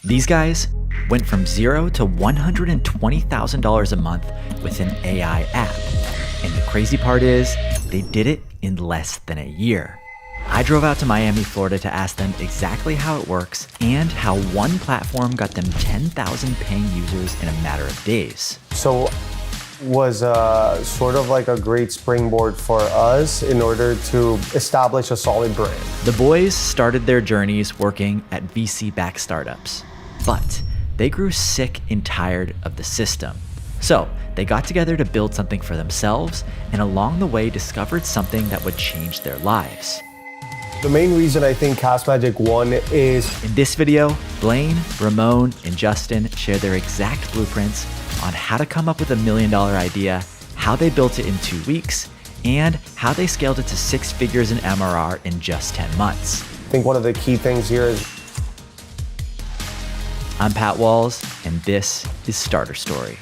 These guys went from $0 to $120,000 a month with an AI app. And the crazy part is, they did it in less than a year. I drove out to Miami, Florida to ask them exactly how it works and how one platform got them 10,000 paying users in a matter of days. So was sort of like a great springboard for us in order to establish a solid brand. The boys started their journeys working at VC-backed startups, but they grew sick and tired of the system. So they got together to build something for themselves, and along the way discovered something that would change their lives. The main reason I think Castmagic won is... In this video, Blaine, Ramon, and Justin share their exact blueprints on how to come up with $1 million idea, how they built it in 2 weeks, and how they scaled it to 6 figures in MRR in just 10 months. I think one of the key things here is... I'm Pat Walls, and this is Starter Story.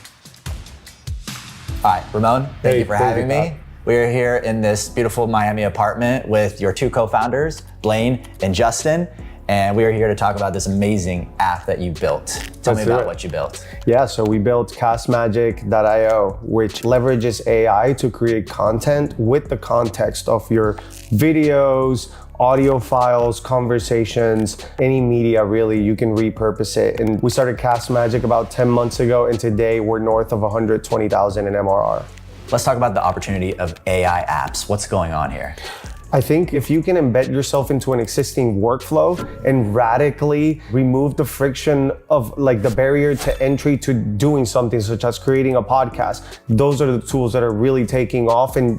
Hi, Ramon. Thank you for having me. We're here in this beautiful Miami apartment with your 2 co-founders, Blaine and Justin, and we are here to talk about this amazing app that you built. Tell me about what you built. Yeah, so we built Castmagic.io, which leverages AI to create content with the context of your videos, audio files, conversations, any media really, you can repurpose it. And we started Castmagic about 10 months ago, and today we're north of 120,000 in MRR. Let's talk about the opportunity of AI apps. What's going on here? I think if you can embed yourself into an existing workflow and radically remove the friction of like the barrier to entry to doing something such as creating a podcast, those are the tools that are really taking off. And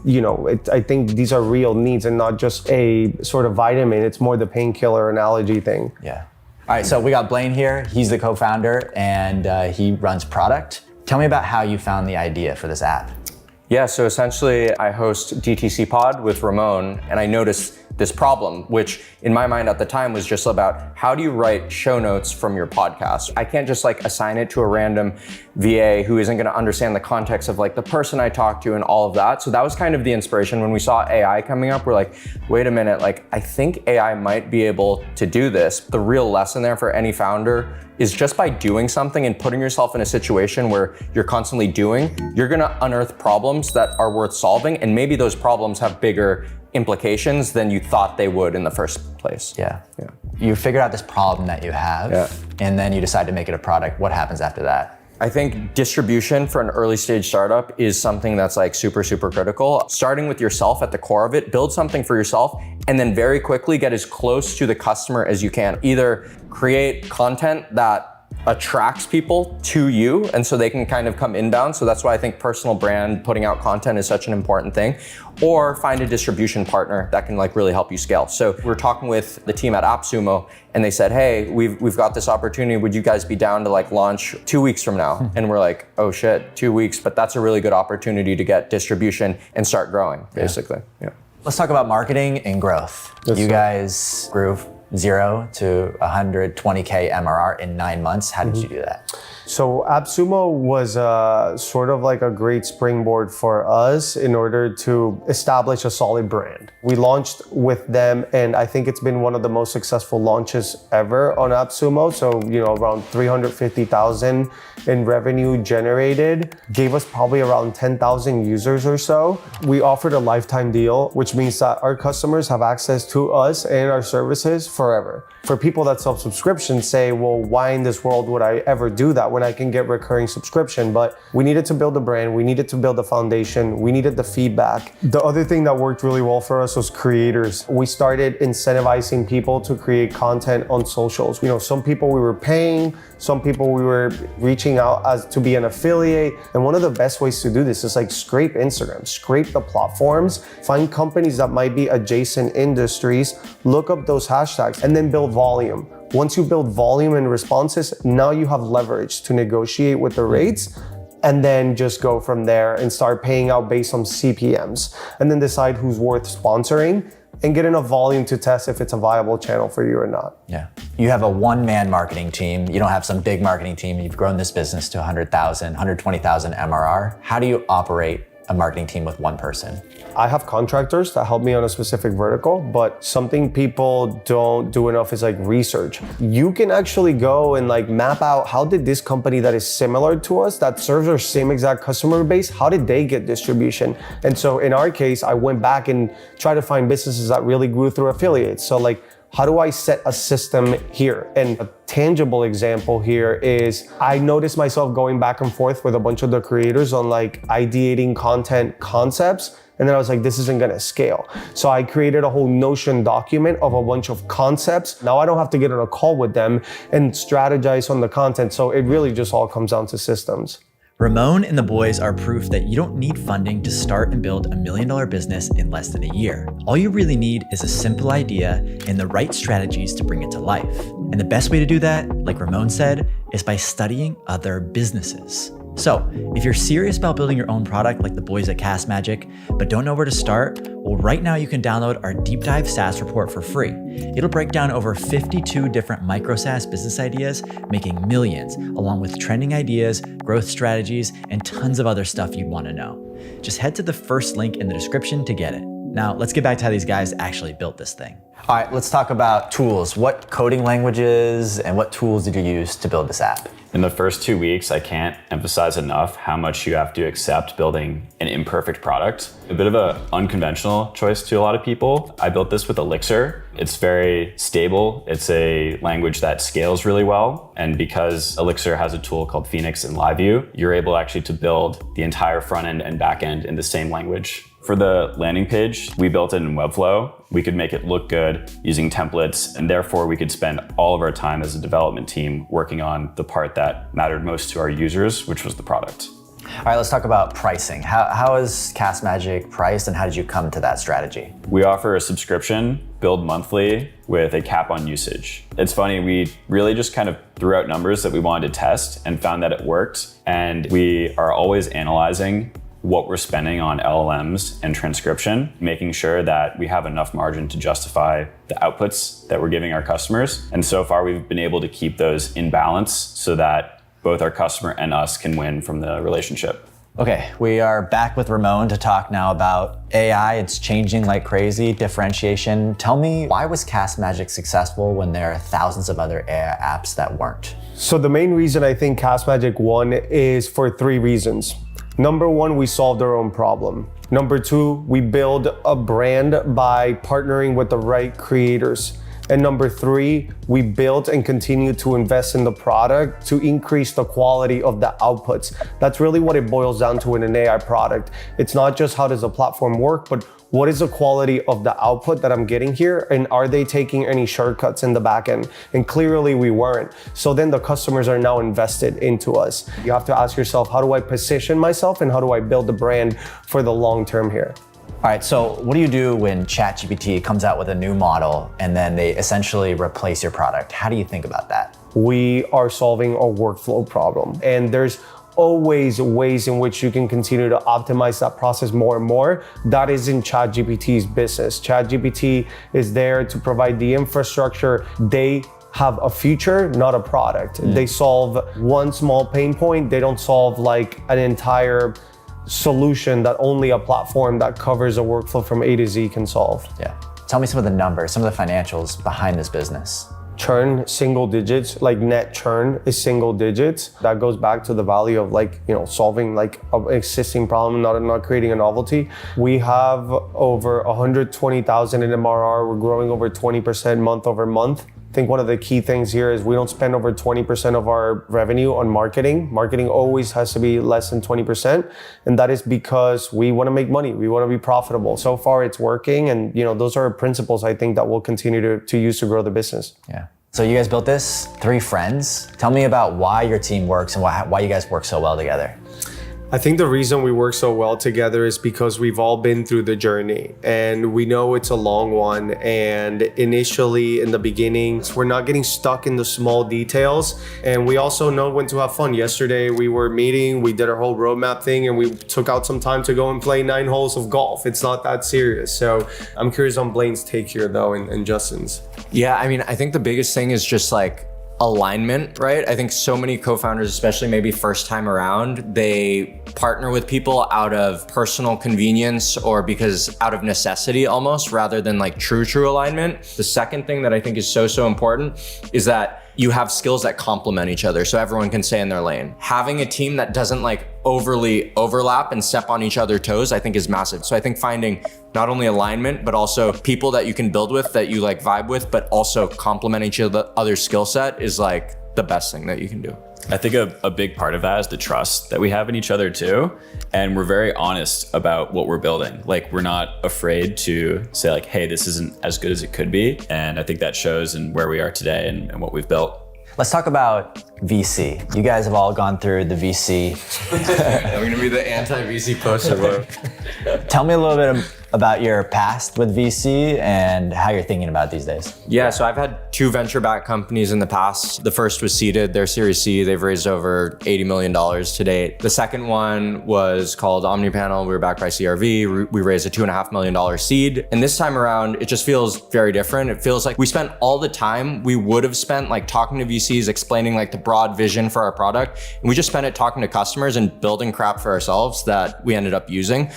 I think these are real needs and not just a sort of vitamin. It's more the painkiller analogy thing. Yeah. All right, so we got Blaine here. He's the co-founder and he runs product. Tell me about how you found the idea for this app. Yeah, so essentially I host DTC Pod with Ramon, and I noticed this problem, which in my mind at the time was just about how do you write show notes from your podcast? I can't just like assign it to a random VA who isn't gonna understand the context of like the person I talked to and all of that. So that was kind of the inspiration when we saw AI coming up. We're like, wait a minute, like I think AI might be able to do this. The real lesson there for any founder is just by doing something and putting yourself in a situation where you're constantly doing, you're gonna unearth problems that are worth solving, and maybe those problems have bigger implications than you thought they would in the first place. Yeah. You figured out this problem that you have, and then you decide to make it a product. What happens after that? I think distribution for an early stage startup is something that's like super, super critical. Starting with yourself at the core of it, build something for yourself, and then very quickly get as close to the customer as you can. Either create content that attracts people to you, and so they can kind of come inbound. So that's why I think personal brand, putting out content is such an important thing. Or find a distribution partner that can like really help you scale. So we're talking with the team at AppSumo, and they said, hey, we've got this opportunity. Would you guys be down to like launch 2 weeks from now? And we're like, oh shit, 2 weeks, but that's a really good opportunity to get distribution and start growing, basically. Yeah. Let's talk about marketing and growth. You guys grew 0 to 120K MRR in 9 months. How did you do that? So AppSumo was sort of like a great springboard for us in order to establish a solid brand. We launched with them, and I think it's been one of the most successful launches ever on AppSumo. So, around 350,000 in revenue generated, gave us probably around 10,000 users or so. We offered a lifetime deal, which means that our customers have access to us and our services forever. For people that self-subscription say, well, why in this world would I ever do that when I can get recurring subscription? But we needed to build a brand, we needed to build a foundation, we needed the feedback. The other thing that worked really well for us was creators. We started incentivizing people to create content on socials. Some people we were paying, some people we were reaching out as to be an affiliate. And one of the best ways to do this is like scrape Instagram, scrape the platforms, find companies that might be adjacent industries, look up those hashtags, and then build volume. Once you build volume and responses, now you have leverage to negotiate with the rates, and then just go from there and start paying out based on CPMs, and then decide who's worth sponsoring and get enough volume to test if it's a viable channel for you or not. Yeah. You have a one-man marketing team. You don't have some big marketing team. You've grown this business to 100,000, 120,000 MRR. How do you operate a marketing team with one person? I have contractors that help me on a specific vertical, but something people don't do enough is like research. You can actually go and like map out, how did this company that is similar to us, that serves our same exact customer base, how did they get distribution? And so in our case, I went back and tried to find businesses that really grew through affiliates. So like, how do I set a system here? And a tangible example here is I noticed myself going back and forth with a bunch of the creators on like ideating content concepts. And then I was like, this isn't gonna scale. So I created a whole Notion document of a bunch of concepts. Now I don't have to get on a call with them and strategize on the content. So it really just all comes down to systems. Ramon and the boys are proof that you don't need funding to start and build $1 million business in less than a year. All you really need is a simple idea and the right strategies to bring it to life. And the best way to do that, like Ramon said, is by studying other businesses. So if you're serious about building your own product like the boys at Castmagic, but don't know where to start, well, right now you can download our deep dive SaaS report for free. It'll break down over 52 different micro SaaS business ideas, making millions, along with trending ideas, growth strategies, and tons of other stuff you'd want to know. Just head to the first link in the description to get it. Now, let's get back to how these guys actually built this thing. All right, let's talk about tools. What coding languages and what tools did you use to build this app? In the first 2 weeks, I can't emphasize enough how much you have to accept building an imperfect product. A bit of an unconventional choice to a lot of people. I built this with Elixir. It's very stable. It's a language that scales really well. And because Elixir has a tool called Phoenix and LiveView, you're able actually to build the entire front end and back end in the same language. For the landing page, we built it in Webflow. We could make it look good using templates, and therefore we could spend all of our time as a development team working on the part that mattered most to our users, which was the product. All right, let's talk about pricing. How is Castmagic priced and how did you come to that strategy? We offer a subscription, billed monthly, with a cap on usage. It's funny, we really just kind of threw out numbers that we wanted to test and found that it worked. And we are always analyzing what we're spending on LLMs and transcription, making sure that we have enough margin to justify the outputs that we're giving our customers. And so far, we've been able to keep those in balance so that both our customer and us can win from the relationship. Okay, we are back with Ramon to talk now about AI. It's changing like crazy, differentiation. Tell me, why was Castmagic successful when there are thousands of other AI apps that weren't? So the main reason I think Castmagic won is for 3 reasons. Number 1, we solved our own problem. Number 2, we build a brand by partnering with the right creators. And number 3, we built and continue to invest in the product to increase the quality of the outputs. That's really what it boils down to in an AI product. It's not just how does the platform work, but what is the quality of the output that I'm getting here? And are they taking any shortcuts in the back end? And clearly we weren't. So then the customers are now invested into us. You have to ask yourself, how do I position myself and how do I build the brand for the long term here? All right, so what do you do when ChatGPT comes out with a new model and then they essentially replace your product? How do you think about that? We are solving a workflow problem, and there's always ways in which you can continue to optimize that process more and more. That is in ChatGPT's business. ChatGPT is there to provide the infrastructure. They have a feature, not a product. They solve one small pain point. They don't solve like an entire solution that only a platform that covers a workflow from A to Z can solve. Yeah. Tell me some of the numbers, some of the financials behind this business. Churn, single digits, like net churn is single digits. That goes back to the value of like, solving like an existing problem, not creating a novelty. We have over 120,000 in MRR. We're growing over 20% month over month. I think one of the key things here is we don't spend over 20% of our revenue on marketing. Marketing always has to be less than 20%. And that is because we want to make money. We want to be profitable. So far it's working. And those are principles I think that we'll continue to use to grow the business. Yeah. So you guys built this, 3 friends. Tell me about why your team works and why you guys work so well together. I think the reason we work so well together is because we've all been through the journey and we know it's a long one. And initially in the beginning, we're not getting stuck in the small details. And we also know when to have fun. Yesterday we were meeting, we did our whole roadmap thing and we took out some time to go and play 9 holes of golf. It's not that serious. So I'm curious on Blaine's take here though and Justin's. Yeah, I mean, I think the biggest thing is just like alignment, right? I think so many co-founders, especially maybe first time around, they partner with people out of personal convenience or because out of necessity almost, rather than like true alignment. The second thing that I think is so important is that you have skills that complement each other so everyone can stay in their lane. Having a team that doesn't like overly overlap and step on each other's toes, I think is massive. So I think finding not only alignment, but also people that you can build with, that you like vibe with, but also complement each other's skill set is like the best thing that you can do. I think a big part of that is the trust that we have in each other too. And we're very honest about what we're building. Like, we're not afraid to say like, hey, this isn't as good as it could be. And I think that shows in where we are today and what we've built. Let's talk about VC. You guys have all gone through the VC. I'm gonna be the anti-VC poster. Tell me a little bit about your past with VC and how you're thinking about it these days. Yeah, so I've had 2 venture-backed companies in the past. The first was Seeded, their Series C. They've raised over $80 million to date. The second one was called OmniPanel. We were backed by CRV. We raised a $2.5 million seed. And this time around, it just feels very different. It feels like we spent all the time we would have spent like talking to VCs, explaining like the broad vision for our product. And we just spent it talking to customers and building crap for ourselves that we ended up using.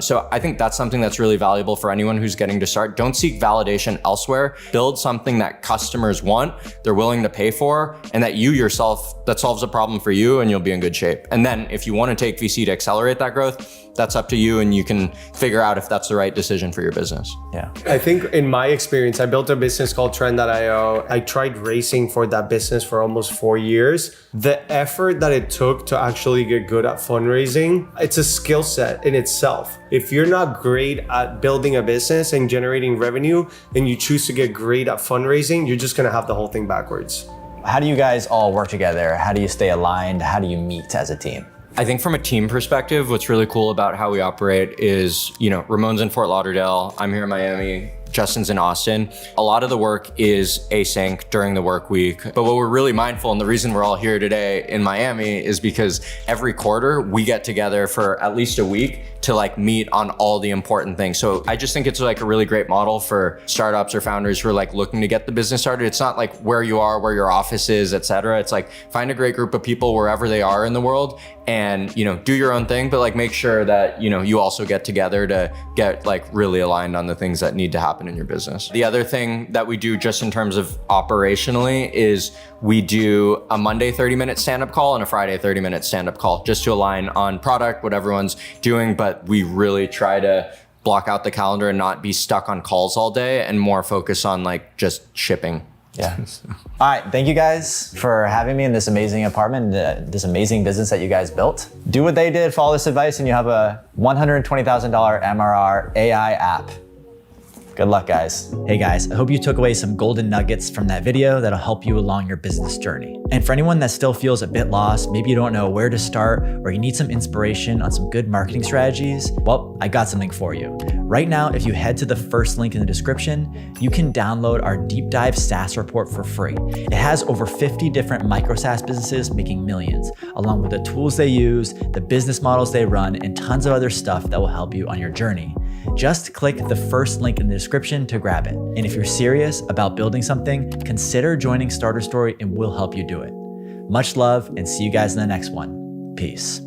So I think that's something that's really valuable for anyone who's getting to start. Don't seek validation elsewhere. Build something that customers want, they're willing to pay for, and that you yourself, that solves a problem for you and you'll be in good shape. And then if you want to take VC to accelerate that growth, that's up to you and you can figure out if that's the right decision for your business. Yeah. I think in my experience, I built a business called Trend.io. I tried racing for that business for almost 4 years. The effort that it took to actually get good at fundraising, it's a skill set in itself. If you're not great at building a business and generating revenue and you choose to get great at fundraising, you're just gonna have the whole thing backwards. How do you guys all work together? How do you stay aligned? How do you meet as a team? I think from a team perspective, what's really cool about how we operate is, Ramon's in Fort Lauderdale, I'm here in Miami, Justin's in Austin. A lot of the work is async during the work week. But what we're really mindful, and the reason we're all here today in Miami, is because every quarter we get together for at least a week to like meet on all the important things. So I just think it's like a really great model for startups or founders who are like looking to get the business started. It's not like where you are, where your office is, et cetera. It's like find a great group of people wherever they are in the world and, do your own thing, but like make sure that, you also get together to get like really aligned on the things that need to happen in your business. The other thing that we do just in terms of operationally is we do a Monday 30-minute stand-up call and a Friday 30-minute stand-up call just to align on product, what everyone's doing, but we really try to block out the calendar and not be stuck on calls all day and more focus on like just shipping. Yeah. All right. Thank you guys for having me in this amazing apartment, this amazing business that you guys built. Do what they did, follow this advice, and you have a $120,000 MRR AI app. Good luck, guys. Hey guys, I hope you took away some golden nuggets from that video that'll help you along your business journey. And for anyone that still feels a bit lost, maybe you don't know where to start, or you need some inspiration on some good marketing strategies, well, I got something for you. Right now, if you head to the first link in the description, you can download our deep dive SaaS report for free. It has over 50 different micro SaaS businesses making millions, along with the tools they use, the business models they run, and tons of other stuff that will help you on your journey. Just click the first link in the description to grab it. And if you're serious about building something, consider joining Starter Story and we'll help you do it. Much love and see you guys in the next one. Peace.